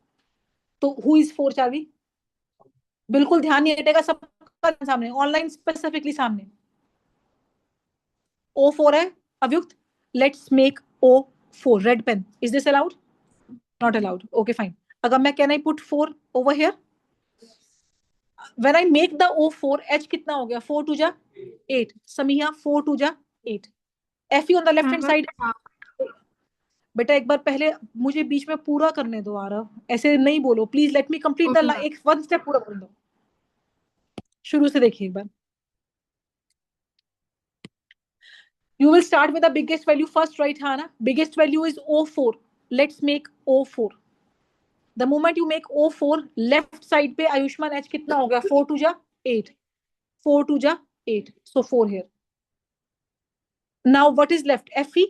Speaker 1: तो हु इज 4 4v? बिल्कुल ध्यान नहीं हटेगा सबका सामने, ऑनलाइन स्पेसिफिकली सामने। O4 है अव्युक्त, let's make O4। Red pen, is this allowed? Not allowed, okay fine. अगर मैं can I put 4 over here? When I make the O4, H कितना हो गया? 4 2 जा 8। समिया 4 2 जा 8। Fe on the left hand side. बेटा एक बार पहले मुझे बीच में पूरा करने दो आरव, ऐसे नहीं बोलो please. Let me complete the एक 1 स्टेप पूरा कर दो। शुरू से देखिए एक बार। You will start with the biggest value first, right, Hana? Biggest value is O4. Let's make O4. The moment you make O4, left side पे आयुष्मान H कितना हो गया? 4 2 जा 8, 4 2 जा 8, so 4 here. Now what is left? Fe,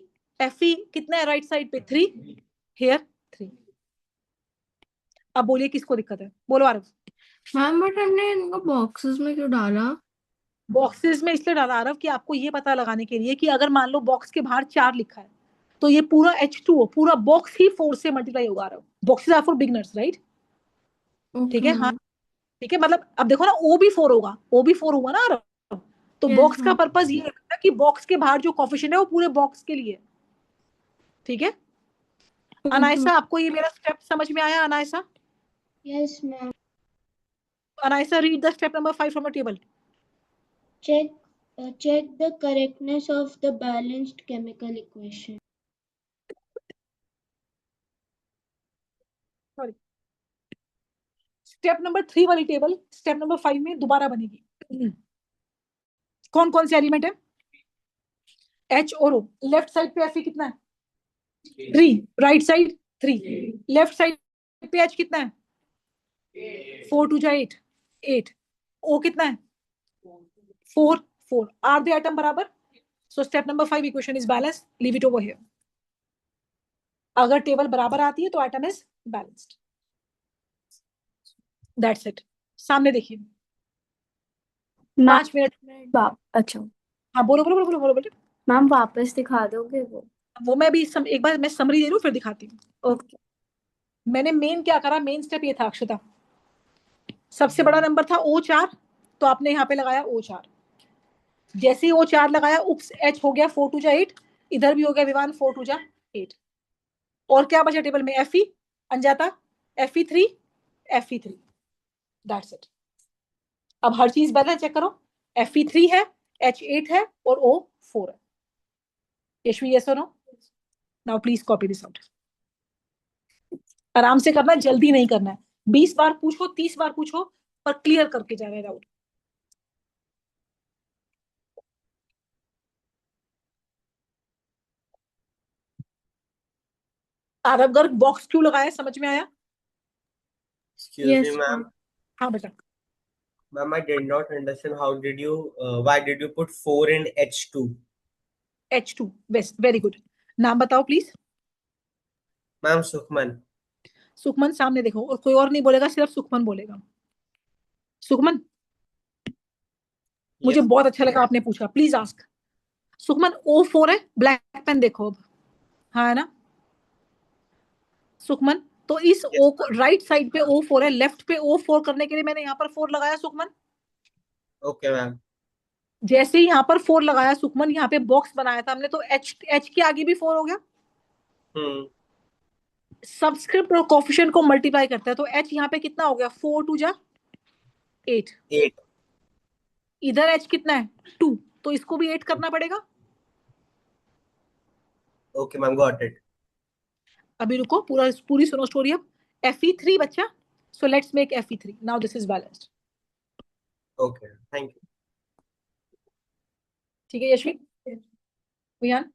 Speaker 1: Fe कितना है right side पे? 3, here 3. अब बोलिए किसको दिक्कत है? बोलो आरव।
Speaker 2: मैम बट हमने इनको बॉक्सेस में क्यों डाला?
Speaker 1: बॉक्सेस में इसलिए डाला आरव कि आपको ये पता लगाने के लिए कि अगर मान लो बॉक्स के बाहर 4 लिखा है तो ये पूरा H2O पूरा बॉक्स ही 4 से मल्टीप्लाई होगा Aarav. Boxes are for beginners, right? ठीक है, हाँ ठीक है। मतलब अब देखो ना, O भी 4 होगा, O भी 4 हुआ ना आरव। तो बॉक्स का पर्पस ये है कि बॉक्स के बाहर जो कोफिशिएंट है वो पूरे बॉक्स के लिए, ठीक है? अनायसा, आपको ये मेरा स्टेप समझ में आया? Anaysa?
Speaker 3: Yes, ma'am.
Speaker 1: Anaysa, read the step number 5 from the table.
Speaker 3: Check the correctness of the balanced chemical equation.
Speaker 1: Sorry, step number 3 वाली टेबल स्टेप नंबर 5 में दोबारा बनेगी। कौन कौन से एलिमेंट है? H और O। लेफ्ट साइड पे Fe कितना है? 3, राइट साइड 3, लेफ्ट साइड पे H कितना है? 4 2 जा 8, 8। O कितना है? 4 4। आर द एटम बराबर? So step number 5 equation is balanced, leave it over here. अगर टेबल बराबर आती है तो atom is balanced. That's it. सामने देखिए,
Speaker 4: मैम
Speaker 1: 5 मिनट।
Speaker 4: अच्छा
Speaker 1: हाँ बोलो बोलो बोलो बोलो बोलो बेटे।
Speaker 4: मैम वापस दिखा दोगे वो?
Speaker 1: मैं भी एक बार मैं समरी दे रही हूँ, फिर दिखाती हूँ।
Speaker 4: ओके
Speaker 1: मैंने मेन क्या करा, मेन स्टेप ये था अक्षता, सबसे बड़ा नंबर था O4, तो आपने यहाँ पे लगाया O4। जैसे ही O4 लगाया, उप्स H हो गया 4 2 जा 8, इधर भी हो गया विवान 4 2 जा 8। और क्या बचा टेबल में, Fe अंजाता, Fe3 Fe3, that's it. अब हर चीज बैलेंस चेक करो, Fe3 है, H8 है और O4 है। यशवी यस और no? Now please copy this out. आराम से करना है, जल्दी नहीं करना है। 20 बार पूछो, 30 बार पूछो, पर क्लियर करके जाना डाउट। आरव गर्ग बॉक्स क्यों लगाया, समझ में आया?
Speaker 5: Excuse me,
Speaker 4: yes
Speaker 5: ma'am.
Speaker 4: Ma'am.
Speaker 1: हाँ बेटा।
Speaker 5: Ma'am, I did not understand why did you put 4 in H2?
Speaker 1: H2 best, very good. नाम बताओ प्लीज।
Speaker 5: Ma'am, Sukhman.
Speaker 1: सुखमन सामने देखो, और कोई और नहीं बोलेगा, सिर्फ सुखमन बोलेगा। सुखमन, मुझे
Speaker 5: Yes.
Speaker 1: बहुत अच्छा लगा आपने पूछा, प्लीज आस्क। सुखमन O4 है, ब्लैक पेन देखो अब। हाँ है ना सुखमन? तो इस
Speaker 5: Yes,
Speaker 1: O को राइट साइड पे O4 है, लेफ्ट पे O4 करने के लिए मैंने यहाँ पर 4 लगाया सुखमन।
Speaker 5: okay, ma'am.
Speaker 1: जैसे ही यहाँ पर 4 लगाया सुखमन, यहाँ पे बॉक्स बनाया था हमने, तो H के आगे भी 4 हो गया।
Speaker 5: Hmm.
Speaker 1: सबस्क्रिप्ट और कोफिशिएंट को मल्टीप्लाई करता है, तो H यहाँ पे कितना हो गया, 4 2 जा 8।
Speaker 5: 8.
Speaker 1: इधर H कितना है, 2, तो इसको भी 8 करना पड़ेगा।
Speaker 5: Okay, ma'am, got it.
Speaker 1: अभी रुको, पूरी सुनो स्टोरी अब। Fe3 बच्चा, so let's make Fe3, now this is balanced.
Speaker 5: Okay, thank you.
Speaker 1: ठीक है यशवी, विहान,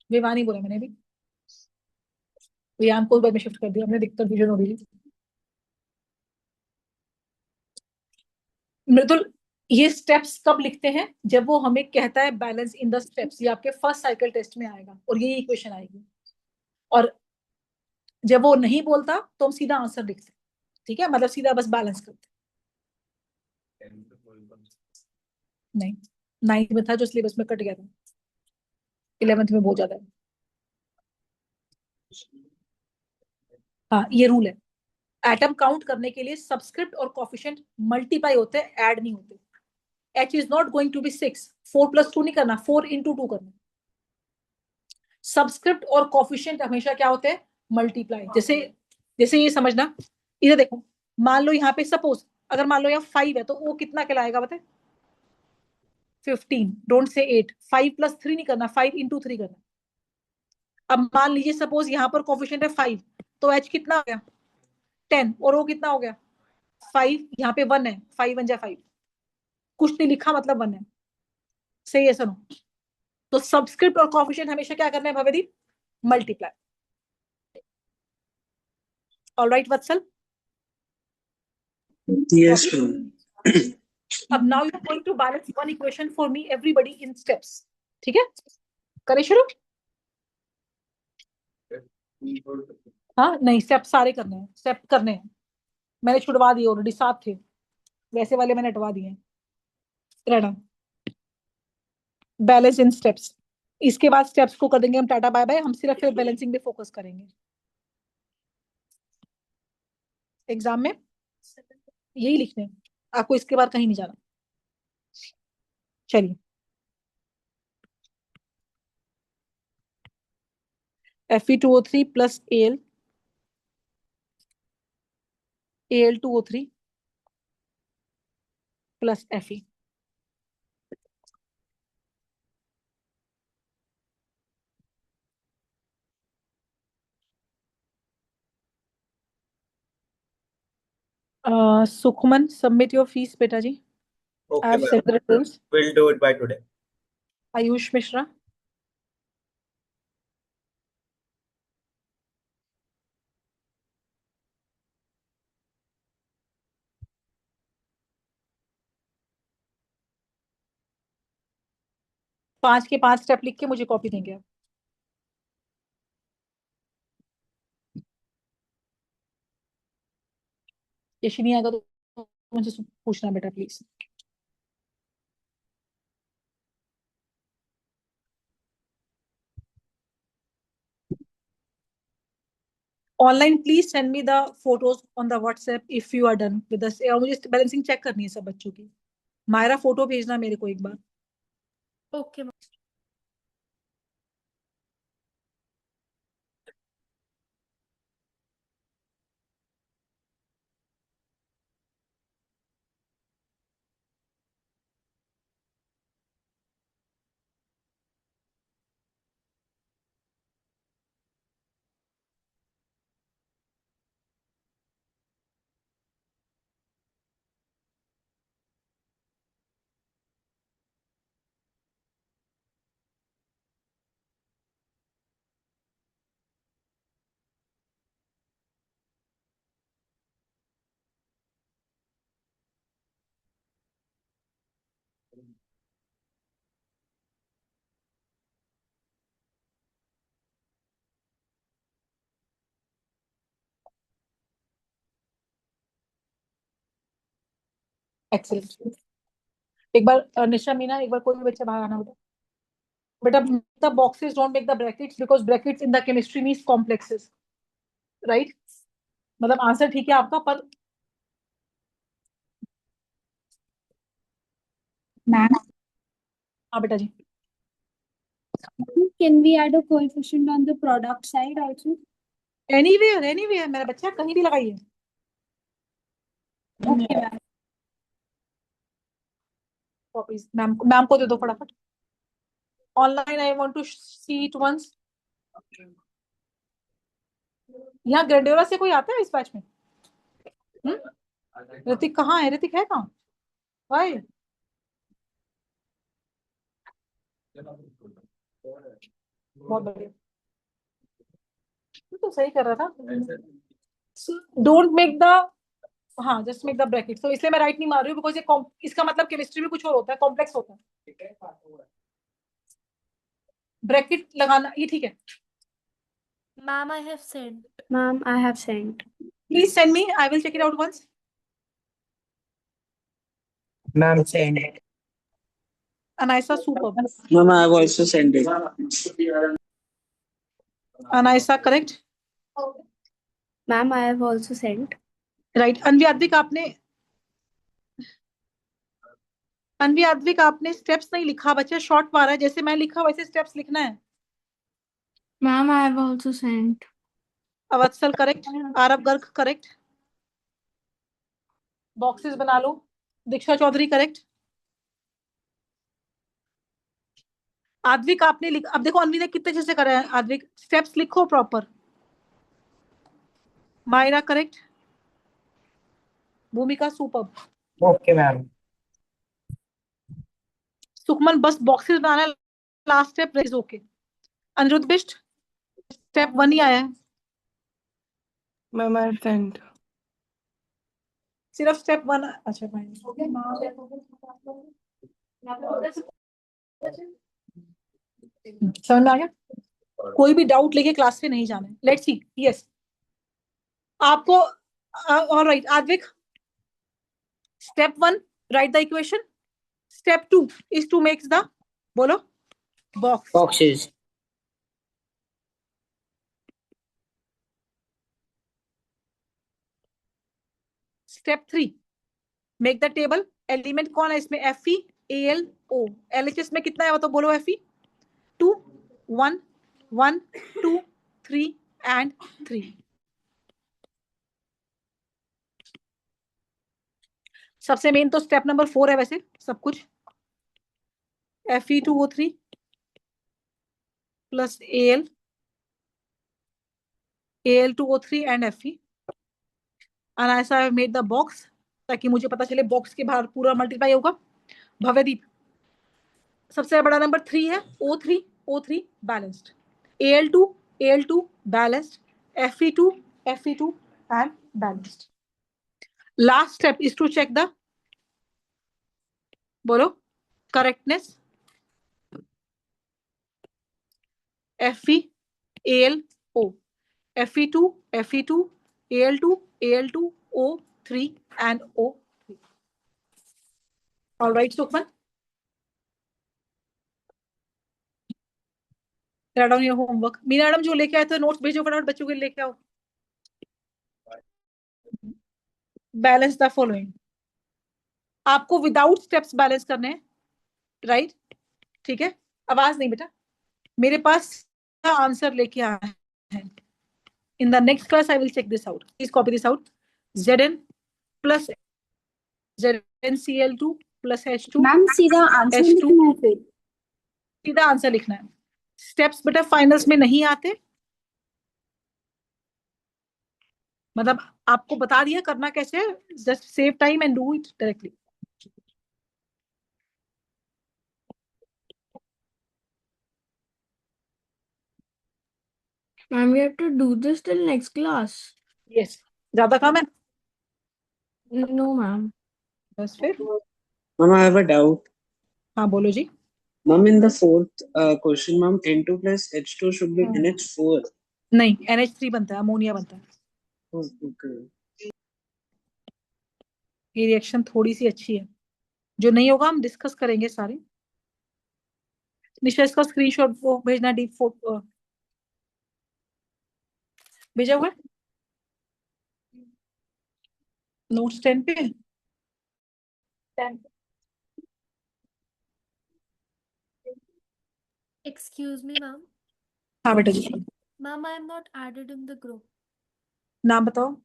Speaker 1: विवानी बोला मैंने भी, विहान को में शिफ्ट कर दिया हमने, दिक्कत विजन हो रही थी। मृदुल, ये स्टेप्स कब लिखते हैं, जब वो हमें कहता है बैलेंस इन द स्टेप्स, ये आपके फर्स्ट साइकिल टेस्ट में आएगा और यही इक्वेशन आएगी। और जब वो नहीं बोलता तो हम सीधा आंसर लिखते हैं, ठीक है, मतलब सीधा बस बैलेंस करते हैं। नहीं, 9th में था जो सिलेबस में कट गया था, 11th में बहुत ज्यादा है। हाँ ये रूल है, एटम काउंट करने के लिए सबस्क्रिप्ट और कोफिशिएंट मल्टीप्लाई होते हैं, ऐड नहीं होते। H is not going to be 6, 4 + 2 नहीं करना, 4 × 2 करना। सबस्क्रिप्ट और कोफिशिएंट हमेशा क्या होते हैं, मल्टीप्लाई। जैसे जैसे ये समझना, इधर देखो, मान लो यहाँ पे सपोज, अगर मान लो यहाँ 5 है, तो वो कितना कहलाएगा बताए, 15, डोंट से 8। 5 + 3 नहीं करना, 5 × 3 करना। अब मान लीजिए सपोज यहाँ पर कोफिशिएंट है 5, तो H कितना हो गया, 10, और वो कितना हो गया 5, यहाँ पे 1 है, 5 × 5, कुछ नहीं लिखा मतलब 1 है। सही है सुनो, तो सबस्क्रिप्ट और कोफिशिएंट हमेशा क्या करना है Bhavdeep, multiply. Alright Vatsal,
Speaker 9: Yes,
Speaker 1: copy.
Speaker 9: ma'am.
Speaker 1: अब now you are going to balance one equation for me everybody in steps, ठीक है, करें शुरू। हाँ नहीं, स्टेप सारे करने हैं, स्टेप करने हैं, मैंने छुड़वा दिए ऑलरेडी, 7 थे, वैसे वाले मैंने हटवा दिए हैं। रहना, बैलेंस इन स्टेप्स, इसके बाद स्टेप्स को कर देंगे हम टाटा बाय बाय, हम सिर्फ फिर बैलेंसिंग पे फोकस करेंगे एग्जाम में, यही लिखने हैं आपको, इसके बाद कहीं नहीं जाना। चलिए, Fe2O3 + Al2O3 + Fe। Sukhman, submit your fees बेटा जी। आई
Speaker 5: Okay,
Speaker 1: have
Speaker 5: ma'am.
Speaker 1: Send the results.
Speaker 5: We'll do it by today.
Speaker 1: Ayush Mishra, पांच के 5 स्टेप लिख के मुझे कॉपी देंगे आप। यशी नहीं आएगा तो मुझे पूछना बेटा please. Online please send me the photos on the WhatsApp if you are done with this. और मुझे बैलेंसिंग चेक करनी है सब बच्चों की। मायरा फोटो भेजना मेरे को एक बार।
Speaker 2: Okay ma'am.
Speaker 1: एक्सीलेंट। एक बार निशा मीना, एक बार कोई भी बच्चा बाहर आना बेटा। The boxes don't make the brackets because brackets in the chemistry means complexes, right? मतलब आंसर ठीक है आपका, पर
Speaker 4: मैम,
Speaker 1: हाँ बेटा जी।
Speaker 4: can we add a coefficient on the product side also?
Speaker 1: Anywhere anywhere मेरा बच्चा, कहीं भी लगाइए।
Speaker 4: Okay, ma'am.
Speaker 1: कॉपीज मैम को दे दो फटाफट। Online I want to see it once. यहाँ ग्रेंडोरा से कोई आता है इस बैच में? ऋतिक कहाँ है? ऋतिक है कहाँ भाई? बहुत बढ़िया, तो सही कर रहा था। डोंट मेक द, हाँ जस्ट मेक द ब्रैकेट। तो इसलिए मैं राइट नहीं मार रही हूँ बिकॉज ये इसका मतलब केमिस्ट्री में कुछ और होता है, कॉम्प्लेक्स होता है। ब्रैकेट लगाना ये ठीक है।
Speaker 2: Ma'am I have send.
Speaker 4: Ma'am, I have sent.
Speaker 1: Please send me, I will check it out once.
Speaker 8: Ma'am send.
Speaker 1: Anaysa super.
Speaker 6: Ma'am, I have also sent it.
Speaker 1: Anaysa correct,
Speaker 4: Ma'am, I have also sent.
Speaker 1: Right. Anvi Advik आपने, अनवी अद्विक आपने steps नहीं लिखा बच्चा, short मारा है। जैसे मैं लिखा वैसे स्टेप्स लिखना है।
Speaker 4: Ma'am, I have also sent.
Speaker 1: Avatsal correct, Aarab Garg correct, boxes बना लो। दीक्षा चौधरी करेक्ट। आद्विक आपने लिख, अब देखो अनवी ने कितने अच्छे से करा है। आद्विक स्टेप्स लिखो proper. Myra correct, Bhumika super.
Speaker 8: Okay ma'am.
Speaker 1: Sukhman बस बॉक्सेस बनाना, last step is okay. Anirudh Bisht step 1 ही आया है।
Speaker 9: Ma'am I sent.
Speaker 1: सिर्फ स्टेप 1। अच्छा फाइन, समझ में आ गया? कोई भी डाउट लेके क्लास से नहीं जाना है। लेट्स सी, यस आपको alright. Aadvik step 1 write the equation, step 2 is to make the, बोलो, box.
Speaker 8: Boxes.
Speaker 1: Step 3 make the table. Element कौन है इसमें? Fe AlO। LHS में कितना है वो तो बोलो। Fe 2 1 1 2 3 and 3। सबसे मेन तो स्टेप नंबर 4 है वैसे सब कुछ। Fe2O3 plus Al2O3 and Fe। And ऐसा आई मेड द बॉक्स ताकि मुझे पता चले बॉक्स के बाहर पूरा मल्टीप्लाई होगा। भव्यदीप सबसे बड़ा नंबर 3 है। O3 balanced, Al2 balanced, Fe2 and balanced. Last step is to check the, बोलो, correctness. Fe AlO, Fe2 Al2 O3 3 and O3. All right, Sukhman. Write down your homework. Meena madam जो लेके आए थे notes भेजो फटाफट, बच्चों के लिए लेके आओ. Balance the following. आपको विदाउट स्टेप्स बैलेंस करने हैं, राइट? ठीक है, आवाज नहीं बेटा. मेरे पास आंसर लेके आया है. In the next class I will check this out. Please copy this out. Zn plus ZnCl2 plus H2
Speaker 4: ma'am सीधा आंसर
Speaker 1: H2.
Speaker 4: लिखना है फिर.
Speaker 1: सीधा आंसर लिखना है. स्टेप्स बेटा फाइनल्स में नहीं आते, मतलब आपको बता दिया करना कैसे. Just save time and do it directly.
Speaker 2: Ma'am, we have to do this till next class.
Speaker 1: Yes, ज्यादा काम है
Speaker 2: No, ma'am.
Speaker 1: बस फिर.
Speaker 10: Ma'am, I have a doubt.
Speaker 1: हाँ बोलो जी.
Speaker 10: Ma'am, in the fourth question, ma'am, N2 plus H2 should be NH4.
Speaker 1: नहीं, NH3 बनता है, अमोनिया बनता है.
Speaker 10: Oh, okay.
Speaker 1: ये रिएक्शन थोड़ी सी अच्छी है. जो नहीं होगा हम डिस्कस करेंगे सारे. निशा इसका स्क्रीनशॉट वो भेजना. डीप फोटो भेजा हुआ है नोट्स 10 पे. 10.
Speaker 2: Excuse me, ma'am.
Speaker 1: हाँ बेटा जी.
Speaker 2: Ma'am, I am not added in the group.
Speaker 1: नाम बताओ.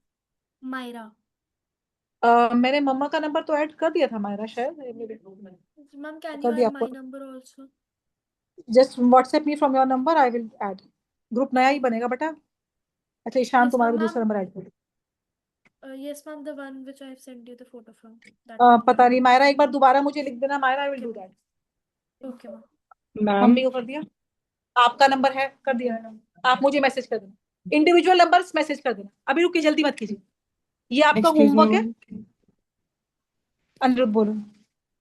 Speaker 2: Myra.
Speaker 1: मैंने मम्मा का नंबर तो ऐड कर दिया था मायरा शायद.
Speaker 2: Ma'am, can
Speaker 1: कर
Speaker 2: you
Speaker 1: दिया
Speaker 2: add my
Speaker 1: आपको.
Speaker 2: number also?
Speaker 1: Just WhatsApp me from your number, I will add. Group नया ही बनेगा बेटा. अच्छा ईशान
Speaker 2: Yes,
Speaker 1: तुम्हारा
Speaker 2: ma'am,
Speaker 1: भी दूसरा
Speaker 2: ma'am.
Speaker 1: नंबर ऐड कर.
Speaker 2: Yes, ma'am, the one which I have sent you the photo from. That
Speaker 1: पता
Speaker 2: one.
Speaker 1: नहीं मायरा, एक बार दोबारा मुझे लिख देना Myra. I will do that.
Speaker 2: Okay, ma'am.
Speaker 9: Ma'am
Speaker 1: mummy को कर दिया. आपका नंबर है, कर दिया. आप मुझे मैसेज कर देना. इंडिविजुअल नंबर्स मैसेज कर देना. अभी रुकिए, जल्दी मत कीजिए. ये आपका
Speaker 9: एक्सक्यूज
Speaker 1: होमवर्क है.
Speaker 9: मी.
Speaker 1: अनिरुद्ध बोलो.